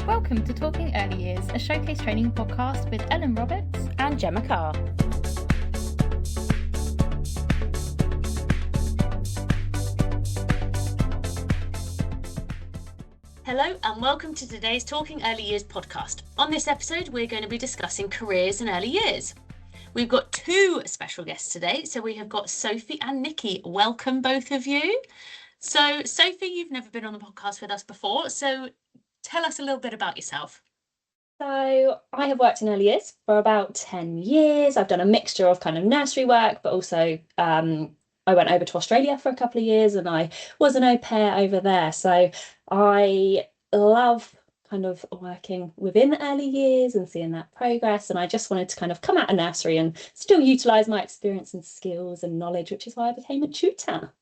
Welcome to Talking Early Years, a showcase training podcast with Ellen Roberts and Gemma Carr. Hello and welcome to today's Talking Early Years podcast. On this episode, we're going to be discussing careers in early years. We've got two special guests today. So we have got Sophie and Nicky. Welcome, both of you. So Sophie, you've never been on the podcast with us before. So tell us a little bit about yourself. So I have worked in early years for about 10 years. I've done a mixture of kind of nursery work, but also I went over to Australia for a couple of years and I was an au pair over there. So I love kind of working within early years and seeing that progress. And I just wanted to kind of come out of nursery and still utilise my experience and skills and knowledge, which is why I became a tutor.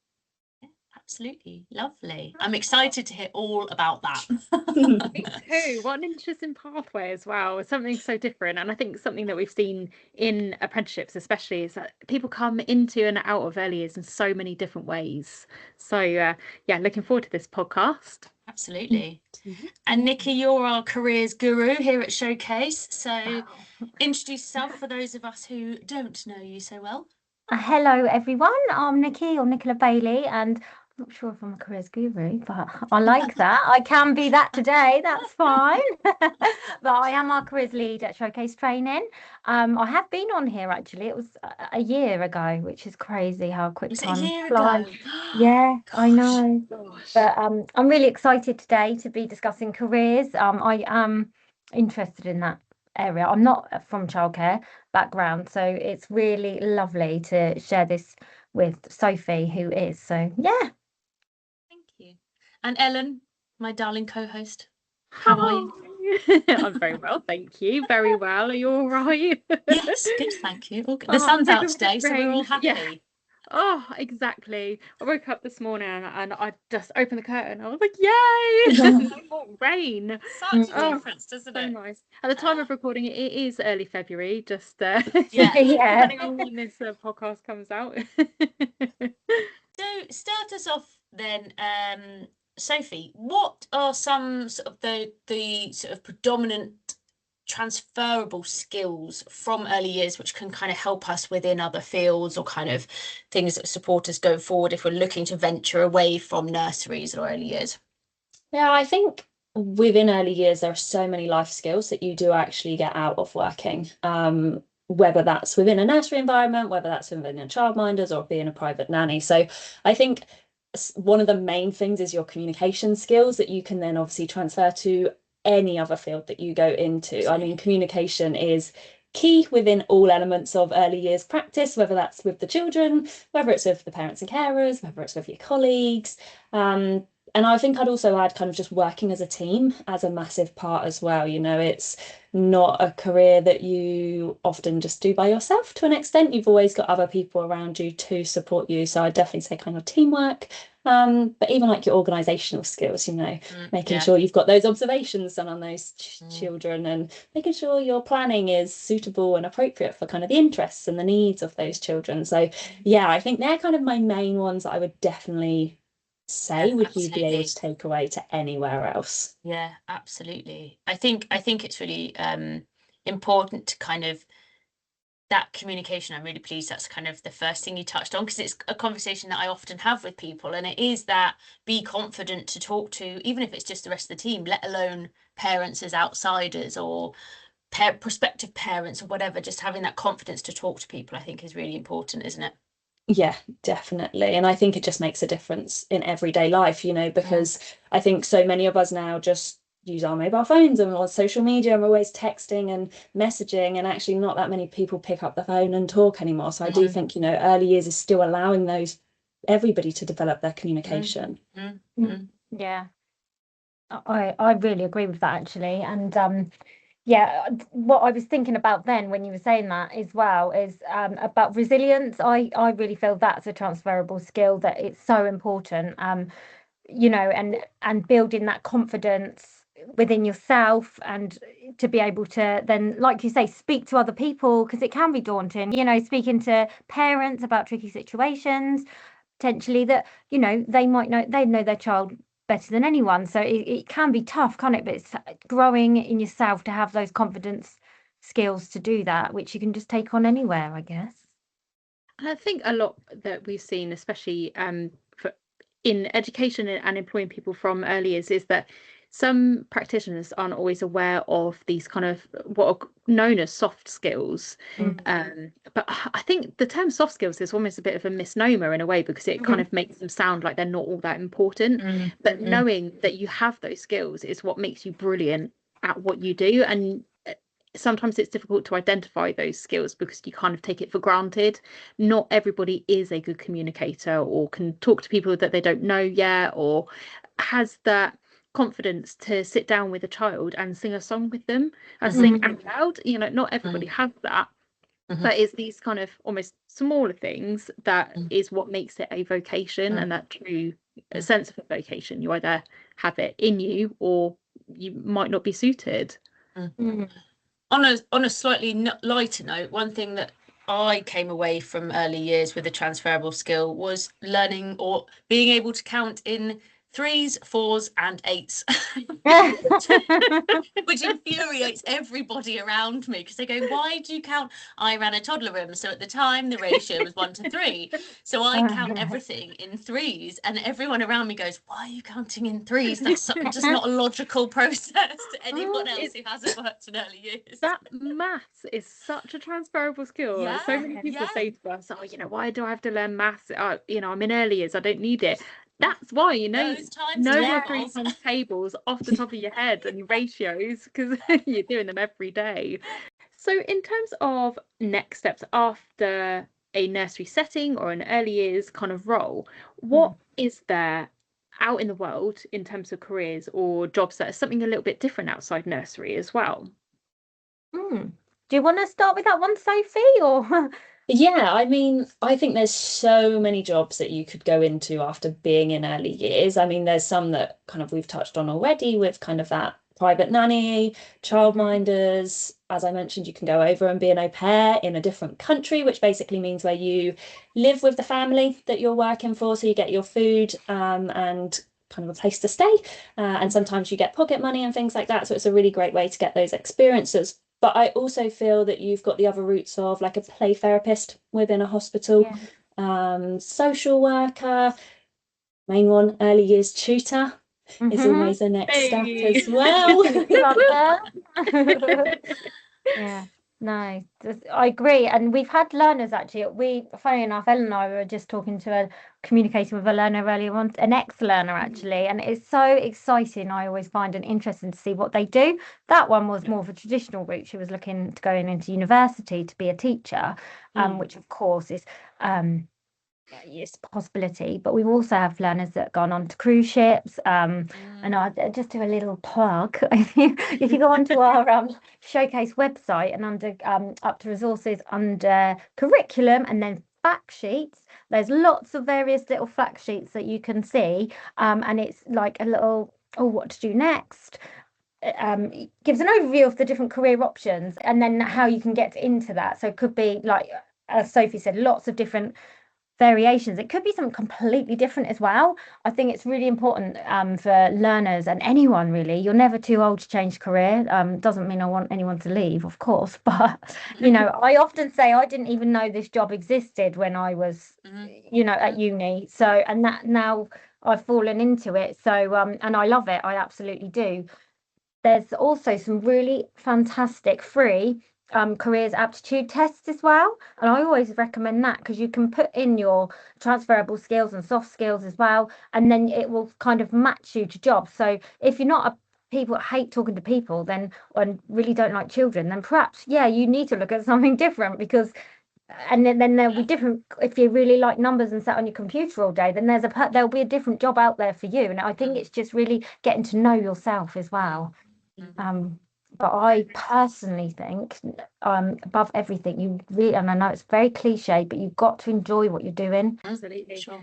Absolutely lovely. I'm excited to hear all about that. Me too. What an interesting pathway as well. Something so different. And I think something that we've seen in apprenticeships especially is that people come into and out of early years in so many different ways. So yeah, looking forward to this podcast. Absolutely. And Nicky, you're our careers guru here at Showcase. So introduce yourself for those of us who don't know you so well. Hello everyone, I'm Nicky or Nicola Bailey, and I'm not sure if I'm a careers guru, but I like that. I can be that today, that's fine. But I am our careers lead at Showcase Training. I have been on here actually. It was a year ago, which is crazy how quick time flies. Yeah, gosh, I know. Gosh. But I'm really excited today to be discussing careers. I am interested in that area. I'm not from childcare background, so it's really lovely to share this with Sophie, who is. So yeah. Thank you. And Ellen, my darling co-host, how are you? I'm very well, thank you. Very well. Are you all right? Yes, good, thank you. The sun's out today, so we're all happy. Yeah. Oh, exactly. I woke up this morning and I just opened the curtain. I was like, yay! No more rain. Such a difference, doesn't it? So nice. At the time of recording, it is early February. Just depending on when this podcast comes out. So start us off then, Sophie. What are some sort of the sort of predominant transferable skills from early years which can kind of help us within other fields or kind of things that support us going forward if we're looking to venture away from nurseries or early years? Yeah, I think within early years there are so many life skills that you do actually get out of working, whether that's within a nursery environment, whether that's within a childminders or being a private nanny. So I think one of the main things is your communication skills that you can then obviously transfer to any other field that you go into. I mean, communication is key within all elements of early years practice, whether that's with the children, whether it's with the parents and carers, whether it's with your colleagues. And I think I'd also add kind of just working as a team as a massive part as well. You know, it's not a career that you often just do by yourself to an extent. You've always got other people around you to support you. So I'd definitely say kind of teamwork. But even like your organisational skills, you know, making sure you've got those observations done on those children and making sure your planning is suitable and appropriate for kind of the interests and the needs of those children. So yeah, I think they're kind of my main ones that I would definitely say you be able to take away to anywhere else. Yeah, absolutely. I think it's really important to kind of that communication. I'm really pleased that's kind of the first thing you touched on, because it's a conversation that I often have with people, and it is that be confident to talk to, even if it's just the rest of the team, let alone parents as outsiders or prospective parents or whatever. Just having that confidence to talk to people, I think, is really important, isn't it? Yeah, definitely. And I think it just makes a difference in everyday life, you know, because I think so many of us now just use our mobile phones and on social media and we're always texting and messaging, and actually not that many people pick up the phone and talk anymore. So I do think, you know, early years is still allowing everybody to develop their communication. Yeah, I really agree with that actually. And yeah, what I was thinking about then when you were saying that as well is about resilience. I really feel that's a transferable skill, that it's so important, you know, and building that confidence within yourself, and to be able to then, like you say, speak to other people, because it can be daunting, you know, speaking to parents about tricky situations potentially that, you know, they know their child better than anyone. So it can be tough, can't it? But it's growing in yourself to have those confidence skills to do that, which you can just take on anywhere, I guess. And I think a lot that we've seen, especially in education and employing people from early years, is that some practitioners aren't always aware of these kind of what are known as soft skills. But I think the term soft skills is almost a bit of a misnomer in a way, because it kind of makes them sound like they're not all that important. But knowing that you have those skills is what makes you brilliant at what you do. And sometimes it's difficult to identify those skills because you kind of take it for granted. Not everybody is a good communicator or can talk to people that they don't know yet, or has that confidence to sit down with a child and sing a song with them and sing out loud. Not everybody has that. But it's these kind of almost smaller things that is what makes it a vocation, and that true sense of a vocation. You either have it in you or you might not be suited. On a slightly lighter note, one thing that I came away from early years with a transferable skill was learning or being able to count in 3s, 4s, and 8s, which infuriates everybody around me, because they go, "Why do you count?" I ran a toddler room, so at the time the ratio was 1 to 3, so I count everything in 3s, and everyone around me goes, "Why are you counting in 3s? That's just not a logical process to anyone else who hasn't worked in early years." That maths is such a transferable skill. So many people say to us, "Oh, why do I have to learn maths? I'm in early years, I don't need it." That's why, know your 3 times tables off the top of your head and your ratios, because you're doing them every day. So in terms of next steps after a nursery setting or an early years kind of role, what is there out in the world in terms of careers or jobs that are something a little bit different outside nursery as well? Do you want to start with that one, Sophie, or? Yeah, I mean, I think there's so many jobs that you could go into after being in early years. I mean, there's some that kind of we've touched on already, with kind of that private nanny, childminders. As I mentioned, you can go over and be an au pair in a different country, which basically means where you live with the family that you're working for. So you get your food and kind of a place to stay. And sometimes you get pocket money and things like that. So it's a really great way to get those experiences. But I also feel that you've got the other routes of like a play therapist within a hospital, social worker, main one, early years tutor is always the next step as well. Yeah, no, I agree. And we've had learners actually. Funny enough, Ellen and I were just communicating with a learner earlier on, an ex-learner actually, and it's so exciting. I always find it interesting to see what they do. That one was more of a traditional route. She was looking to going into university to be a teacher, which of course is it's a possibility. But we also have learners that have gone on to cruise ships. And I just do a little plug. If you go onto our showcase website and under up to resources under curriculum and then fact sheets, there's lots of various little fact sheets that you can see, and it's like a little what to do next. It gives an overview of the different career options and then how you can get into that. So it could be like, as Sophie said, lots of different variations. It could be something completely different as well. I think it's really important for learners and anyone really. You're never too old to change career. Doesn't mean I want anyone to leave, of course, but I often say I didn't even know this job existed when I was at uni. So, and that now I've fallen into it. So and I love it. I absolutely do. There's also some really fantastic free careers aptitude tests as well, and I always recommend that because you can put in your transferable skills and soft skills as well, and then it will kind of match you to jobs. So if you're not people that hate talking to people then and really don't like children, then perhaps you need to look at something different, because and then there'll be different. If you really like numbers and sat on your computer all day, then there'll be a different job out there for you. And I think it's just really getting to know yourself as well. But I personally think, above everything, you really, and I know it's very cliche, but you've got to enjoy what you're doing. Absolutely. Sure.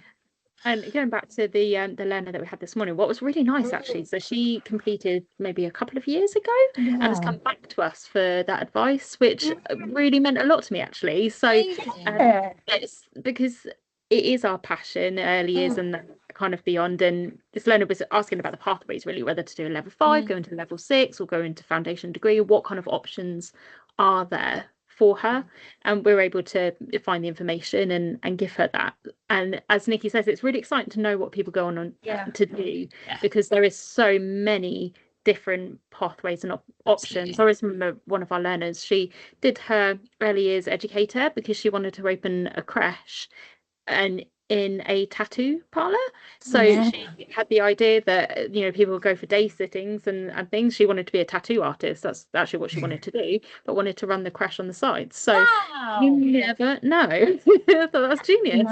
And going back to the learner that we had this morning, what was really nice actually, so she completed maybe a couple of years ago and has come back to us for that advice, which really meant a lot to me actually. So it's because it is our passion, early years, and kind of beyond. And this learner was asking about the pathways, really, whether to do a level 5, go into level 6, or go into foundation degree. What kind of options are there for her? And we were able to find the information and give her that. And as Nikki says, it's really exciting to know what people go on to do, because there is so many different pathways and options. I always remember one of our learners, she did her early years educator because she wanted to open a creche and in a tattoo parlor. So she had the idea that, you know, people would go for day sittings and things. She wanted to be a tattoo artist. That's actually what she wanted to do, but wanted to run the creche on the side. So you never know. I thought that's genius.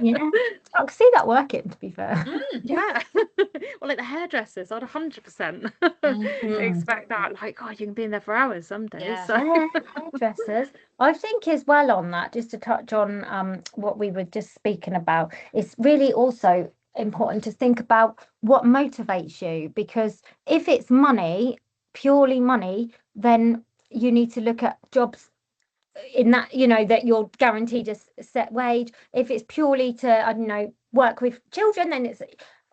Yeah. I can see that working, to be fair. Yeah. Well, like the hairdressers, I'd 100% expect that. Like, God, you can be in there for hours some days. So. Hairdressers. I think as well on that, just to touch on what we were just speaking about, it's really also important to think about what motivates you, because if it's money, purely money, then you need to look at jobs in that, you know, that you're guaranteed a set wage. If it's purely to, I don't know, work with children, then it's,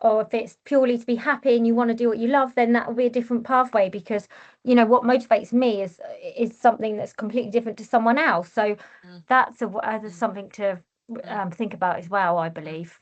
or if it's purely to be happy and you want to do what you love, then that will be a different pathway, because, you know, what motivates me is something that's completely different to someone else. So that's something to think about as well, I believe.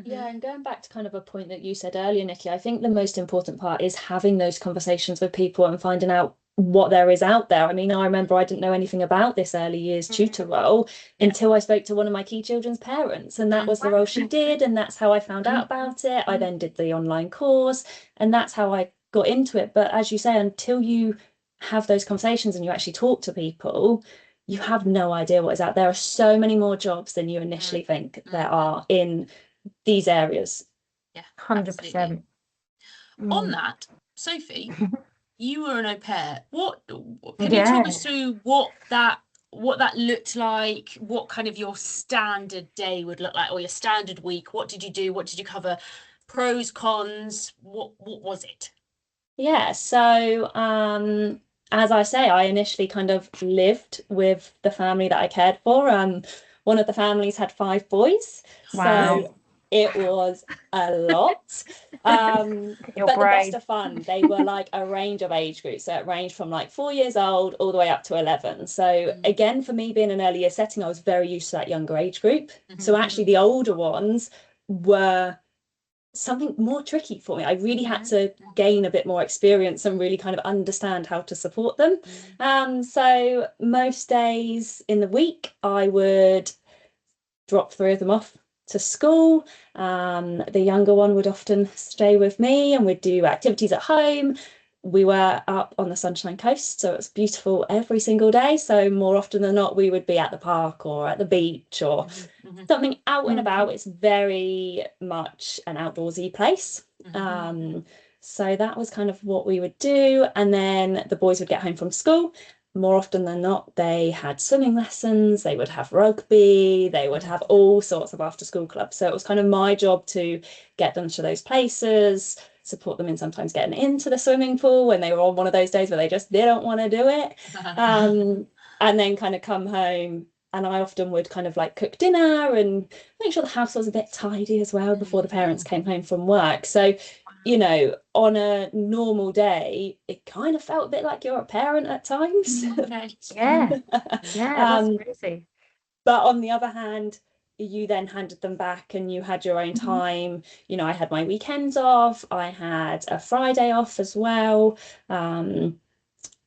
Yeah, and going back to kind of a point that you said earlier, Nikki, I think the most important part is having those conversations with people and finding out what there is out there. I mean, I remember I didn't know anything about this early years tutor role until I spoke to one of my key children's parents, and that was the role she did, and that's how I found out about it. I then did the online course, and that's how I got into it. But as you say, until you have those conversations and you actually talk to people, you have no idea what is out there. There are so many more jobs than you initially think there are in these areas. 100%. On that, Sophie, you were an au pair. Can you talk us through what that looked like, what kind of your standard day would look like, or your standard week? What did you do? What did you cover? Pros, cons, what was it? Yeah, so as I say, I initially kind of lived with the family that I cared for. One of the families had 5 boys, so it was a lot. But the best of fun. They were like a range of age groups, so it ranged from like 4 years old all the way up to 11. So again, for me being an early year setting, I was very used to that younger age group. So actually the older ones were something more tricky for me. I really had to gain a bit more experience and really kind of understand how to support them. So most days in the week I would drop 3 of them off to school. The younger one would often stay with me and we'd do activities at home. We were up on the Sunshine Coast, so it was beautiful every single day. So more often than not, we would be at the park or at the beach or something out and about. It's very much an outdoorsy place. So that was kind of what we would do. And then the boys would get home from school. More often than not, they had swimming lessons, they would have rugby, they would have all sorts of after school clubs. So it was kind of my job to get them to those places, support them in sometimes getting into the swimming pool when they were on one of those days where they just didn't want to do it. And then kind of come home, and I often would kind of like cook dinner and make sure the house was a bit tidy as well before the parents came home from work. So, you know, on a normal day, it kind of felt a bit like you're a parent at times. That's crazy. But on the other hand, you then handed them back and you had your own time. You know, I had my weekends off, I had a Friday off as well.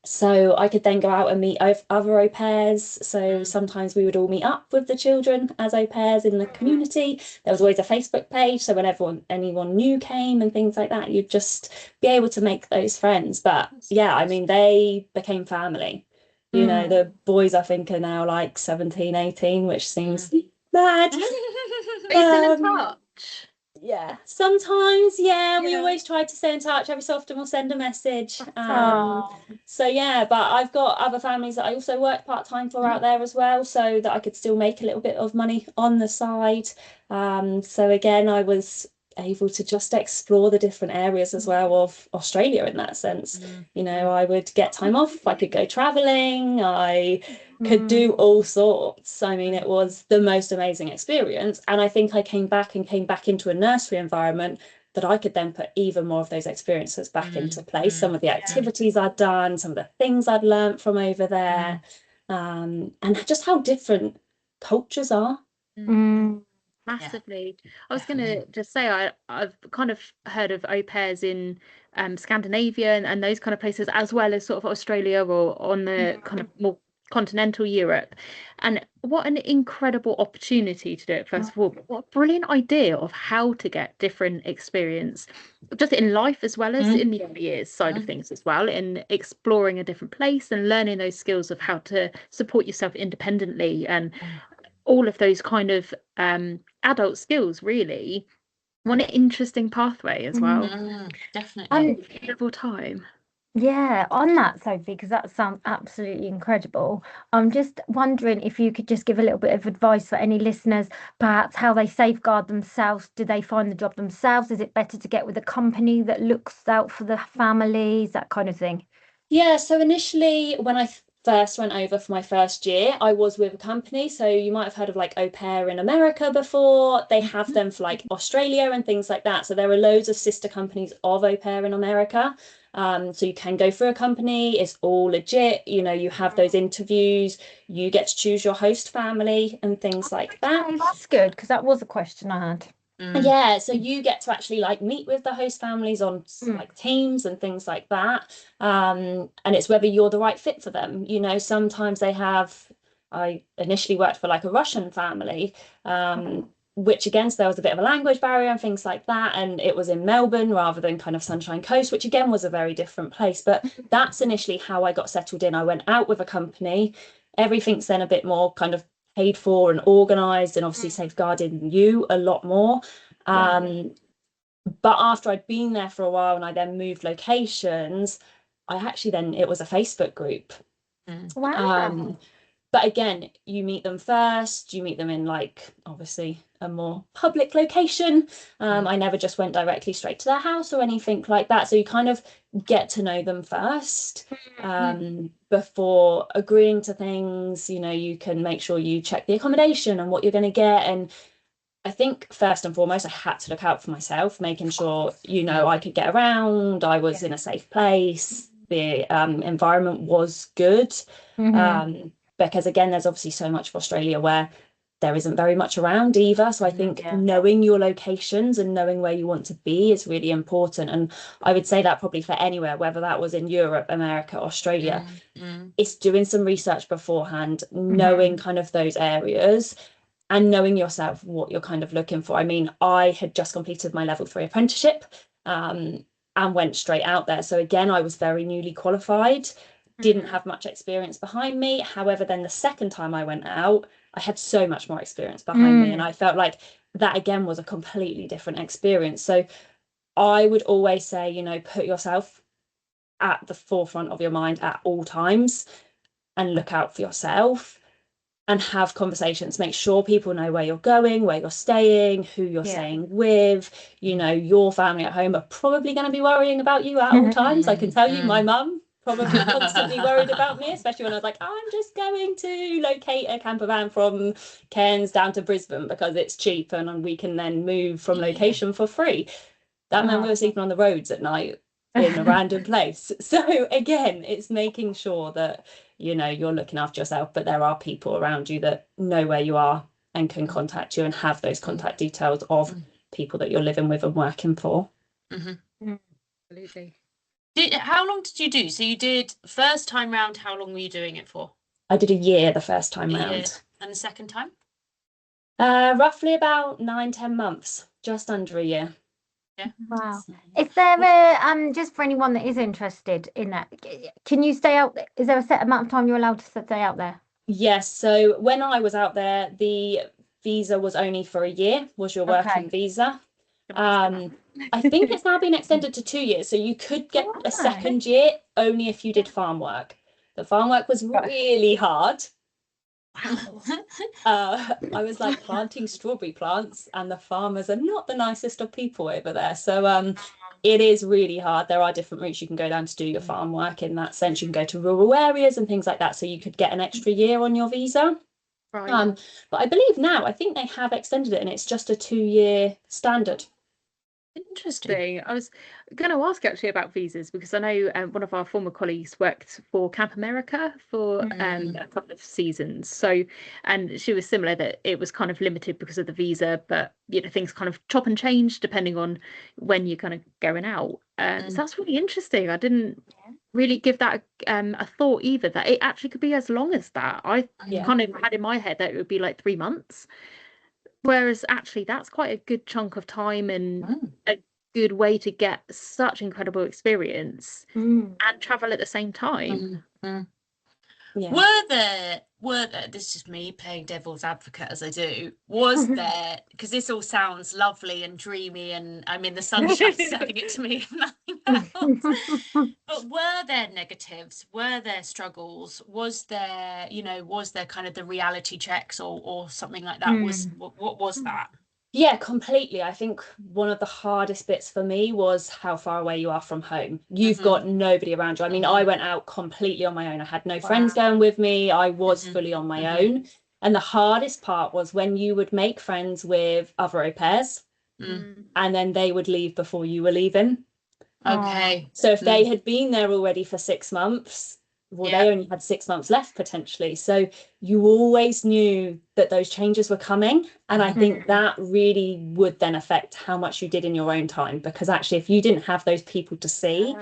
So I could then go out and meet other au pairs. So sometimes we would all meet up with the children as au pairs in the community. There was always a Facebook page, so when anyone new came and things like that, you'd just be able to make those friends. But yeah, I mean, they became family. You know, the boys I think are now like 17, 18, which seems mad. Are you still in touch? Yeah, sometimes, we always try to stay in touch. Every so often we'll send a message. So yeah, but I've got other families that I also work part-time for out there as well, so that I could still make a little bit of money on the side. So again, I was able to just explore the different areas as well of Australia in that sense. You know, I would get time off, I could go traveling, I could do all sorts. I mean, it was the most amazing experience. And I think I came back into a nursery environment that I could then put even more of those experiences back into place. Some of the activities I'd done, some of the things I'd learnt from over there, and just how different cultures are. Massively. I was going to just say I've kind of heard of au pairs in Scandinavia and those kind of places, as well as sort of Australia or on the kind of more continental Europe. And what an incredible opportunity to do it, first of all. But what a brilliant idea of how to get different experience, just in life as well as in the early years side of things as well, in exploring a different place and learning those skills of how to support yourself independently and all of those kind of adult skills, really. What an interesting pathway as well. Definitely. Incredible time. Yeah, on that, Sophie, because that sounds absolutely incredible. I'm just wondering if you could just give a little bit of advice for any listeners, perhaps how they safeguard themselves. Do they find the job themselves? Is it better to get with a company that looks out for the families, that kind of thing? Yeah, so initially when I first went over for my first year, I was with a company. So you might have heard of like Au Pair in America before. They have them for like Australia and things like that. So there are loads of sister companies of Au Pair in America. So you can go through a company, it's all legit, you know, you have those interviews, you get to choose your host family and things like that. Oh, that's good, because that was a question I had. Yeah, so you get to actually like meet with the host families on like teams and things like that. And it's whether you're the right fit for them. You know, sometimes I initially worked for like a Russian family, which again, so there was a bit of a language barrier and things like that. And it was in Melbourne rather than kind of Sunshine Coast, which again was a very different place. But that's initially how I got settled in. I went out with a company. Everything's then a bit more kind of paid for and organized and obviously safeguarding you a lot more. But after I'd been there for a while and I then moved locations, it was a Facebook group. Wow. But again, you meet them first, you meet them in like obviously a more public location. I never just went directly straight to their house or anything like that. So you kind of get to know them first before agreeing to things. You know, you can make sure you check the accommodation and what you're going to get. And I think first and foremost, I had to look out for myself, making sure, you know, I could get around, I was in a safe place, the environment was good. Because again, there's obviously so much of Australia where there isn't very much around either. So I think knowing your locations and knowing where you want to be is really important. And I would say that probably for anywhere, whether that was in Europe, America, Australia, it's doing some research beforehand, knowing kind of those areas and knowing yourself what you're kind of looking for. I mean, I had just completed my level 3 apprenticeship and went straight out there. So again, I was very newly qualified, didn't have much experience behind me. However, then the second time I went out, I had so much more experience behind me. And I felt like that again was a completely different experience. So I would always say, you know, put yourself at the forefront of your mind at all times and look out for yourself and have conversations. Make sure people know where you're going, where you're staying, who you're staying with. You know, your family at home are probably going to be worrying about you at all times. I can tell you, my mum probably constantly worried about me, especially when I was like, I'm just going to locate a camper van from Cairns down to Brisbane because it's cheap and we can then move from location for free. That meant we were sleeping on the roads at night in a random place. So again, it's making sure that, you know, you're looking after yourself, but there are people around you that know where you are and can contact you and have those contact details of people that you're living with and working for. Absolutely. How long did you do? So you did first time round, how long were you doing it for? I did a year the first time round. And the second time? Roughly about 9-10 months, just under a year. Wow. Is there a just for anyone that is interested in that, can you stay out? Is there a set amount of time you're allowed to stay out there? Yes. So when I was out there, the visa was only for a year, was your working visa. I think it's now been extended to 2 years. So you could get a second year only if you did farm work. The farm work was really hard. I was like planting strawberry plants and the farmers are not the nicest of people over there. So it is really hard. There are different routes you can go down to do your farm work in that sense. You can go to rural areas and things like that, so you could get an extra year on your visa. Right. But I believe now, I think they have extended it and it's just a 2-year standard. Interesting. I was going to ask actually about visas, because I know one of our former colleagues worked for Camp America for a couple of seasons. So, and she was similar, that it was kind of limited because of the visa, but you know, things kind of chop and change depending on when you're kind of going out. So that's really interesting. I didn't really give that a thought either, that it actually could be as long as that. I kind of had in my head that it would be like 3 months. Whereas actually that's quite a good chunk of time and a good way to get such incredible experience and travel at the same time. Yeah. Were there, this is just me playing devil's advocate as I do, was there, because this all sounds lovely and dreamy and I mean the sunshine serving it to me and nothing else. But were there negatives? Were there struggles? Was there, you know, was there kind of the reality checks or something like that? What was that? Yeah, completely. I think one of the hardest bits for me was how far away you are from home. You've got nobody around you. I mean, I went out completely on my own. I had no friends going with me. I was fully on my own. And the hardest part was when you would make friends with other au pairs and then they would leave before you were leaving. Okay. So if they had been there already for 6 months, well, they only had 6 months left potentially. So you always knew that those changes were coming. And I think that really would then affect how much you did in your own time, because actually, if you didn't have those people to see,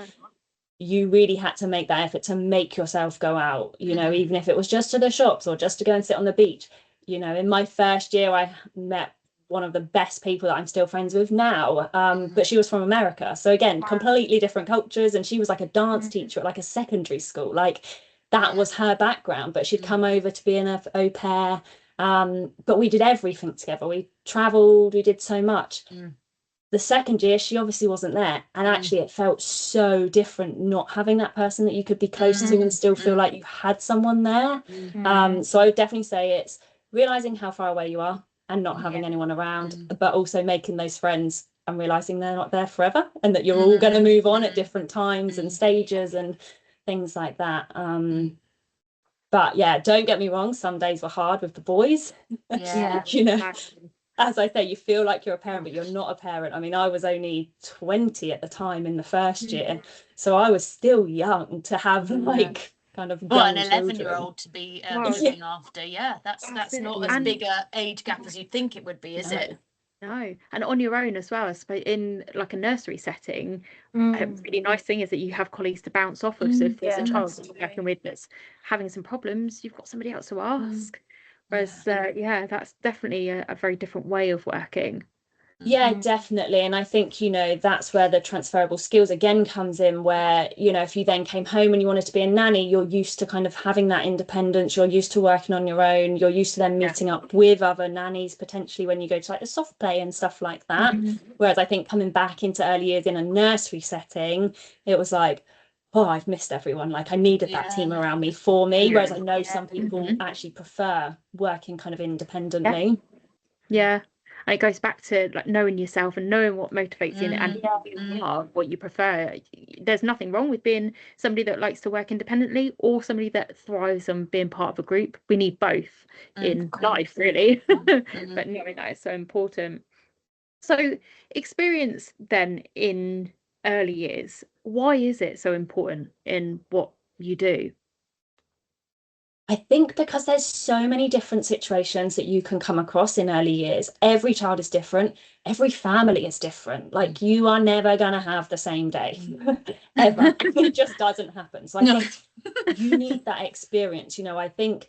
you really had to make that effort to make yourself go out, you know, even if it was just to the shops or just to go and sit on the beach. You know, in my first year, I met one of the best people that I'm still friends with now, but she was from America, so again, completely different cultures, and she was like a dance teacher at like a secondary school. Like that was her background, but she'd come over to be an au pair, but we did everything together. We traveled, we did so much. The second year she obviously wasn't there, and actually it felt so different not having that person that you could be close to and still feel like you had someone there. So I would definitely say it's realizing how far away you are and not having anyone around, but also making those friends and realizing they're not there forever and that you're all going to move on at different times and stages and things like that. But yeah, don't get me wrong, some days were hard with the boys. You know, as I say, you feel like you're a parent, but you're not a parent. I mean, I was only 20 at the time in the first year, so I was still young to have like kind of well, young an 11-year-old to be looking after. That's not as big a age gap as you think it would be, is it? No, and on your own as well. I suppose in like a nursery setting, a really nice thing is that you have colleagues to bounce off of. So if there's a child that you're working with that's having some problems, you've got somebody else to ask. Whereas, that's definitely a very different way of working. Yeah, definitely. And I think, you know, that's where the transferable skills again comes in, where, you know, if you then came home and you wanted to be a nanny, you're used to kind of having that independence, you're used to working on your own, you're used to then meeting up with other nannies potentially when you go to like the soft play and stuff like that. Whereas I think coming back into early years in a nursery setting, it was like, oh, I've missed everyone. Like I needed that team around me for me. Whereas I know some people actually prefer working kind of independently. Yeah. And it goes back to like knowing yourself and knowing what motivates you and who you are, what you prefer. There's nothing wrong with being somebody that likes to work independently or somebody that thrives on being part of a group. We need both in life, really. But knowing that is so important. So, experience then in early years, why is it so important in what you do? I think because there's so many different situations that you can come across in early years. Every child is different. Every family is different. Like you are never going to have the same day ever. It just doesn't happen. So I think you need that experience. You know, I think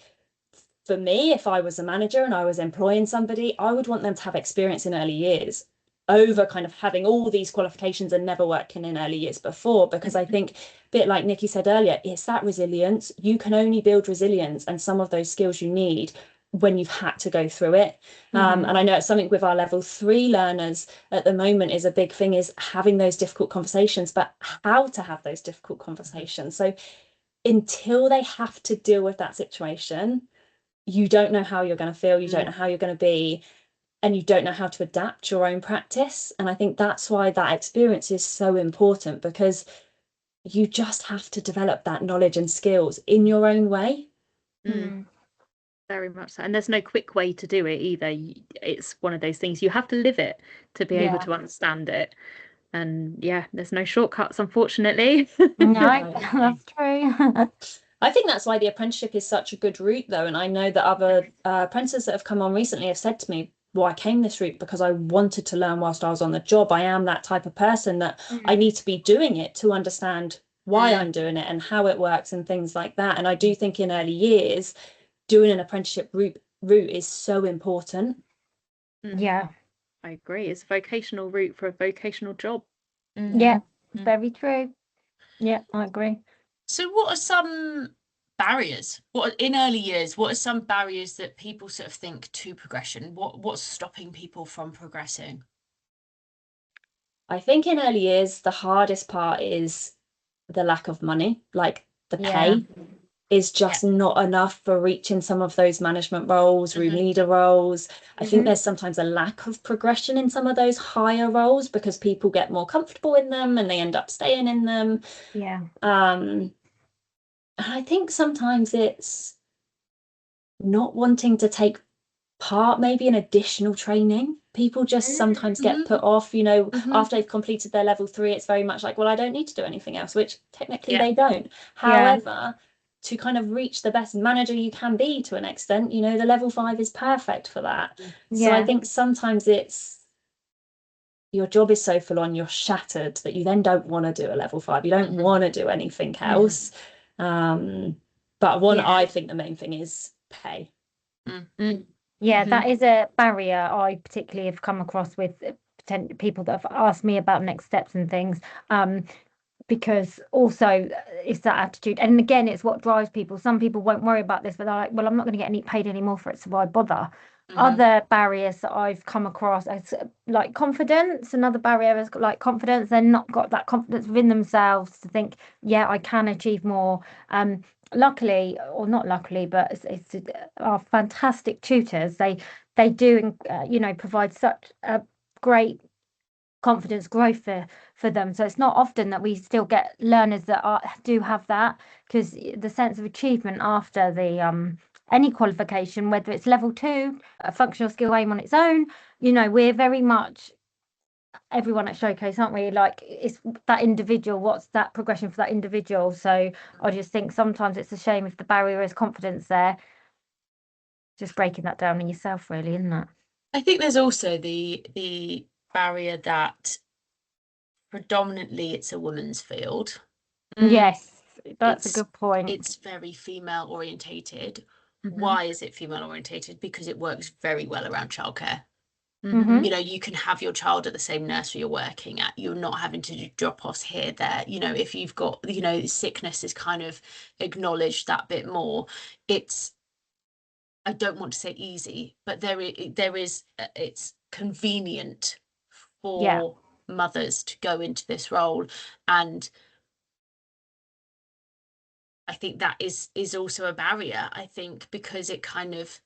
for me, if I was a manager and I was employing somebody, I would want them to have experience in early years over kind of having all these qualifications and never working in early years before, because I think a bit like Nicky said earlier, it's that resilience. You can only build resilience and some of those skills you need when you've had to go through it. And I know it's something with our level 3 learners at the moment is a big thing, is having those difficult conversations, but how to have those difficult conversations. So until they have to deal with that situation, you don't know how you're going to feel, you don't know how you're going to be. and you don't know how to adapt your own practice. And I think that's why that experience is so important, because you just have to develop that knowledge and skills in your own way. Very much so. And there's no quick way to do it either. It's one of those things you have to live it to be able to understand it. And yeah, there's no shortcuts, unfortunately. No, that's true. I think that's why the apprenticeship is such a good route, though. And I know that other apprentices that have come on recently have said to me, well, I came this route because I wanted to learn whilst I was on the job. I am that type of person that I need to be doing it to understand why I'm doing it and how it works and things like that. And I do think in early years, doing an apprenticeship route is so important. Yeah, I agree. It's a vocational route for a vocational job. yeah, very true. Yeah, I agree. So what are some barriers? In early years, what are some barriers that people sort of think to progression? What's stopping people from progressing? I think in early years, the hardest part is the lack of money, like the pay is just not enough for reaching some of those management roles, room leader roles. I think there's sometimes a lack of progression in some of those higher roles because people get more comfortable in them and they end up staying in them. Yeah. And I think sometimes it's not wanting to take part maybe in additional training. People just sometimes get put off, after they've completed their level 3, it's very much like, well, I don't need to do anything else, which technically they don't. However, to kind of reach the best manager you can be to an extent, the level 5 is perfect for that. So I think sometimes it's your job is so full on, you're shattered that you then don't want to do a level 5. You don't want to do anything else. But I think the main thing is pay. Yeah, that is a barrier I particularly have come across with people that have asked me about next steps and things. Because also it's that attitude. And again, it's what drives people. Some people won't worry about this, but they're like, well, I'm not going to get paid any more for it, so why bother? Other barriers that I've come across is like confidence. Another barrier is like confidence. They're not got that confidence within themselves to think, yeah, I can achieve more. Luckily, or not luckily, but it's our fantastic tutors. They do, provide such a great confidence growth for them. So it's not often that we still get learners that do have that, because the sense of achievement after the any qualification, whether it's level 2, a functional skill aim on its own, we're very much everyone at Showcase, aren't we? Like, it's that individual, what's that progression for that individual? So I just think sometimes it's a shame if the barrier is confidence there, just breaking that down in yourself, really, isn't it? I think there's also the barrier that predominantly it's a woman's field. Yes, that's a good point. It's very female orientated. Why is it female orientated? Because it works very well around childcare. You can have your child at the same nursery you're working at. You're not having to do drop-offs here, there. If you've got, sickness is kind of acknowledged that bit more. It's, I don't want to say easy, but there is it's convenient for mothers to go into this role. And I think that is also a barrier, I think, because it kind of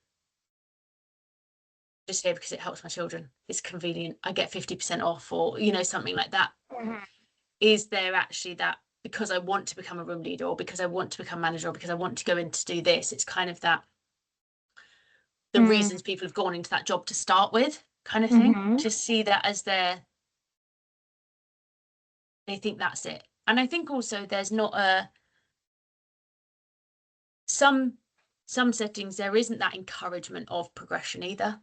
just here because it helps my children. It's convenient. I get 50% off, or something like that. Is there actually that because I want to become a room leader, or because I want to become manager, or because I want to go in to do this? It's kind of that the reasons people have gone into that job to start with, kind of thing. To see that as they think that's it. And I think also there's not some settings there isn't that encouragement of progression either.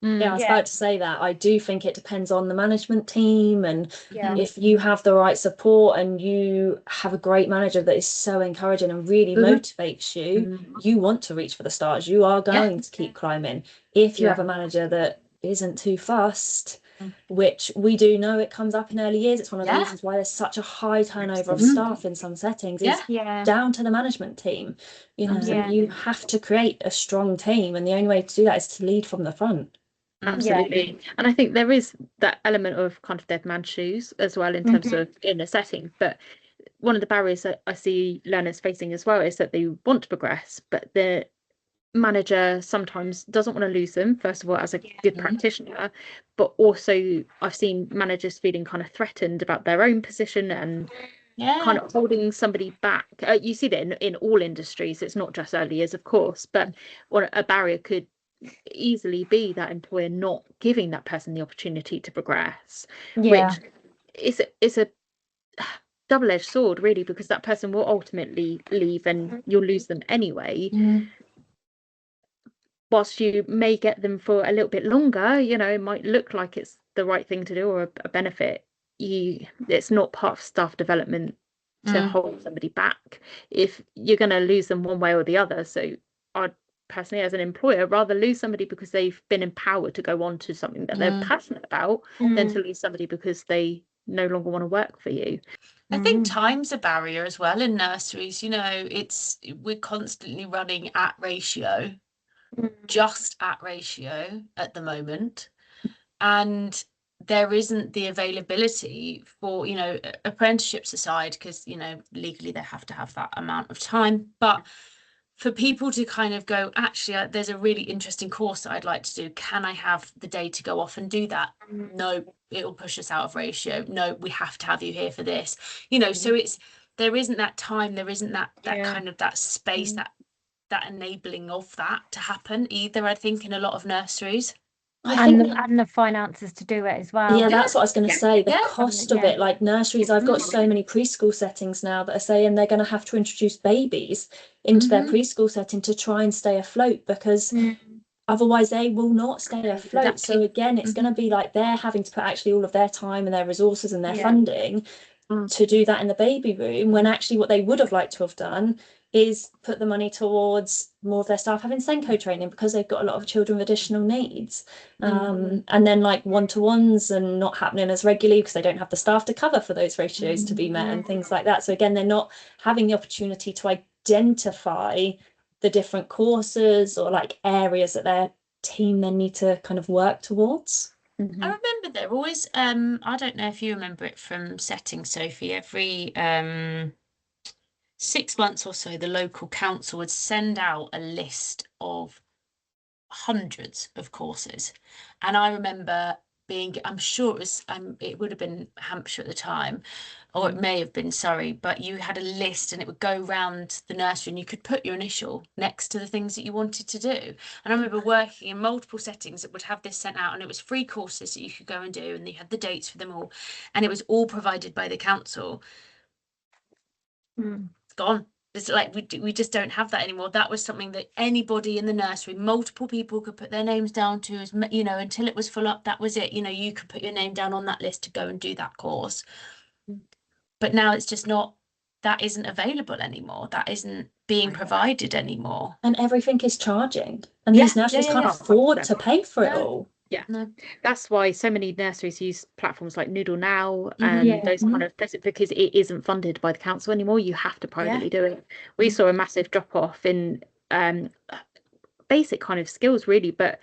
Yeah, I was about to say that. I do think it depends on the management team, and if you have the right support and you have a great manager that is so encouraging and really motivates you, you want to reach for the stars. You are going to keep climbing. If you have a manager that isn't too fussed, which we do know it comes up in early years, it's one of the reasons why there's such a high turnover of staff in some settings, is down to the management team. So you have to create a strong team, and the only way to do that is to lead from the front. Absolutely. And I think there is that element of kind of dead man's shoes as well in terms of in a setting. But one of the barriers that I see learners facing as well is that they want to progress, but manager sometimes doesn't want to lose them, first of all, as a good Mhm. practitioner, but also I've seen managers feeling kind of threatened about their own position and kind Yeah. of holding somebody back. You see that in all industries. It's not just early years, of course, but what a barrier could easily be that employer not giving that person the opportunity to progress, Yeah. which is a double-edged sword, really, because that person will ultimately leave and you'll lose them anyway. Mm. Whilst you may get them for a little bit longer, it might look like it's the right thing to do or a benefit. It's not part of staff development to Mm. hold somebody back if you're going to lose them one way or the other. So I'd personally, as an employer, rather lose somebody because they've been empowered to go on to something that they're passionate about than to lose somebody because they no longer want to work for you. I think time's a barrier as well in nurseries. We're constantly running at ratio, just at ratio at the moment. And there isn't the availability for, apprenticeships aside, because, legally they have to have that amount of time. But for people to kind of go, actually, there's a really interesting course that I'd like to do. Can I have the day to go off and do that? No, it'll push us out of ratio. No, we have to have you here for this. So there isn't that time, there isn't that kind of that space, that enabling of that to happen either, I think, in a lot of nurseries. I think And the finances to do it as well. Yeah, that's what I was going to say. The Yeah. cost of it, like nurseries, I've got so many preschool settings now that are saying they're going to have to introduce babies into their preschool setting to try and stay afloat, because otherwise they will not stay afloat. So again, it's going to be like they're having to put actually all of their time and their resources and their funding to do that in the baby room, when actually what they would have liked to have done is put the money towards more of their staff having Senko training, because they've got a lot of children with additional needs. And then like one-to-ones and not happening as regularly because they don't have the staff to cover for those ratios to be met and things like that. So again, they're not having the opportunity to identify the different courses or like areas that their team then need to kind of work towards. I remember there always, I don't know if you remember it from setting, Sophie, every 6 months or so, the local council would send out a list of hundreds of courses. And I remember I'm sure it would have been Hampshire at the time, or it may have been Surrey, but you had a list and it would go round the nursery and you could put your initial next to the things that you wanted to do. And I remember working in multiple settings that would have this sent out, and it was free courses that you could go and do, and you had the dates for them all, and it was all provided by the council. It's gone. It's like we just don't have that anymore. That was something that anybody in the nursery, multiple people could put their names down to, as until it was full up. That was it. You could put your name down on that list to go and do that course. But now it's just not. That isn't available anymore. That isn't being provided anymore. And everything is charging, and these nurseries can't afford to pay for it all. Yeah, no, that's why so many nurseries use platforms like Noodle Now and those kind of, because it isn't funded by the council anymore. You have to privately do it. We saw a massive drop off in basic kind of skills, really, but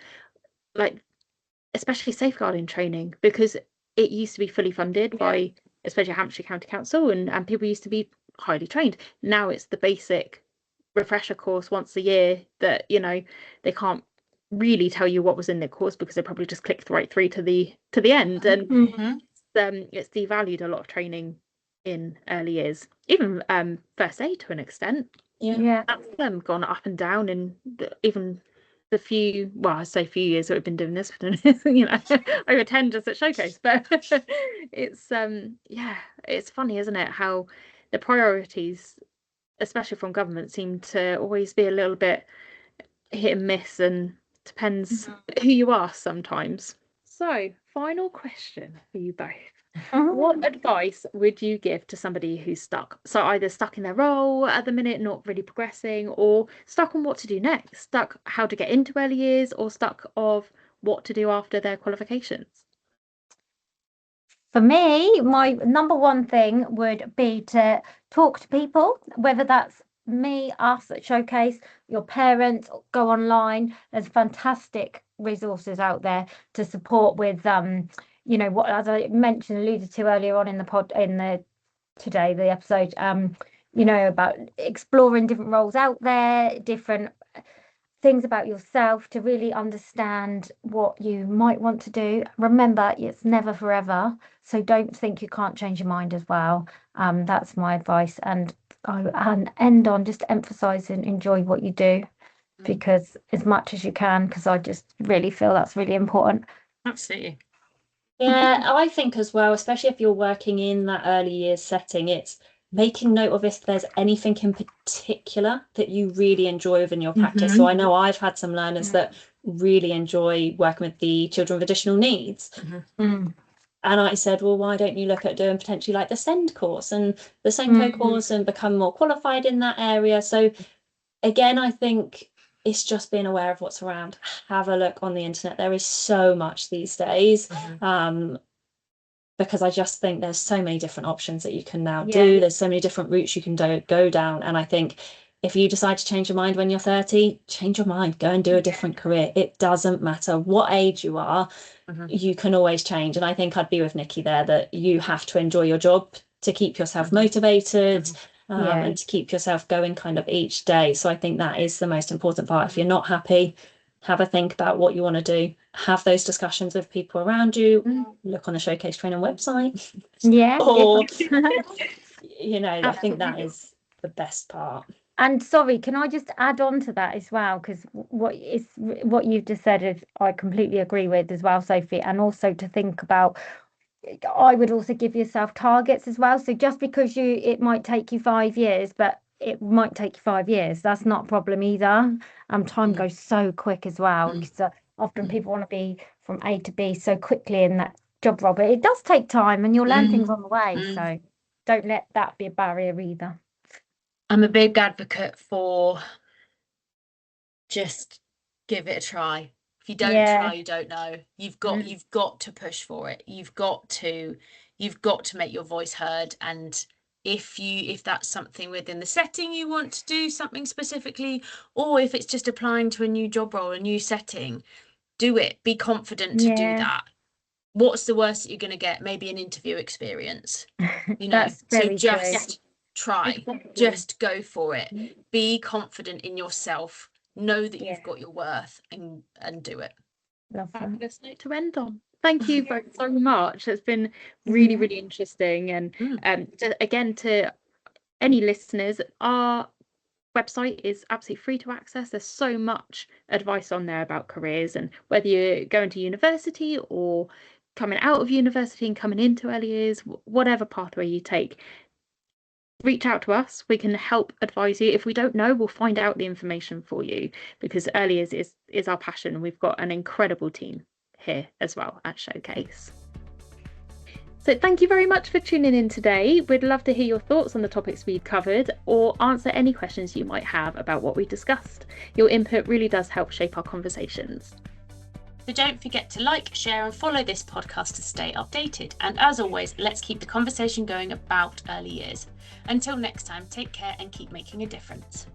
like especially safeguarding training, because it used to be fully funded by especially Hampshire County Council, and people used to be highly trained. Now it's the basic refresher course once a year that they can't really tell you what was in the course because they probably just clicked right through to the end, and it's devalued a lot of training in early years, even first aid to an extent. That's gone up and down, and even the few, well, I say few years that we've been doing this for over 10 just at Showcase, but it's it's funny, isn't it, how the priorities, especially from government, seem to always be a little bit hit and miss, and depends who you are sometimes. So, final question for you both. What advice would you give to somebody who's stuck? So either stuck in their role at the minute, not really progressing, or stuck on what to do next, stuck how to get into early years, or stuck of what to do after their qualifications? For me, my number one thing would be to talk to people, whether that's me, us at Showcase, your parents, go online. There's fantastic resources out there to support with, what, as I mentioned, alluded to earlier on in the episode, about exploring different roles out there, different things about yourself to really understand what you might want to do. Remember, it's never forever, so don't think you can't change your mind as well. That's my advice, and end on just emphasizing enjoy what you do, because as much as you can, because I just really feel that's really important. Absolutely. Yeah, I think as well, especially if you're working in that early years setting, it's making note of if there's anything in particular that you really enjoy within your practice. So I know I've had some learners that really enjoy working with the children with additional needs. And I said, well, why don't you look at doing potentially like the SEND course and the SENCO course and become more qualified in that area? So again, I think it's just being aware of what's around. Have a look on the internet. There is so much these days. Because I just think there's so many different options that you can now do. There's so many different routes you can go down. And I think if you decide to change your mind when you're 30, change your mind, go and do a different career. It doesn't matter what age you are, you can always change. And I think I'd be with Nikki there, that you have to enjoy your job to keep yourself motivated and to keep yourself going kind of each day. So I think that is the most important part. If you're not happy, have a think about what you want to do. Have those discussions with people around you. Look on the Showcase Training website. Or, I think that is the best part. And sorry, can I just add on to that as well? Because what you've just said is I completely agree with as well, Sophie. And also to think about, I would also give yourself targets as well. So just because it might take you 5 years, but it might take you 5 years, that's not a problem either. Time goes so quick as well, because often people want to be from A to B so quickly in that job role, but it does take time, and you'll learn things on the way. So don't let that be a barrier either. I'm a big advocate for just give it a try. If you don't try, you don't know. You've got to push for it. You've got to make your voice heard. And if that's something within the setting you want to do something specifically, or if it's just applying to a new job role, a new setting, do it. Be confident to do that. What's the worst that you're going to get? Maybe an interview experience. That's very so just true. try. Just go for it. Be confident in yourself. Know that you've got your worth, and do it. Fabulous note to end on. Thank you both so much. It's been really, really interesting. And to any listeners, our website is absolutely free to access. There's so much advice on there about careers, and whether you're going to university or coming out of university and coming into early years, whatever pathway you take, reach out to us. We can help advise you. If we don't know, we'll find out the information for you, because early years is our passion, and we've got an incredible team here as well at Showcase. So thank you very much for tuning in today. We'd love to hear your thoughts on the topics we've covered, or answer any questions you might have about what we discussed. Your input really does help shape our conversations. So don't forget to like, share and follow this podcast to stay updated. And as always, let's keep the conversation going about early years. Until next time, take care and keep making a difference.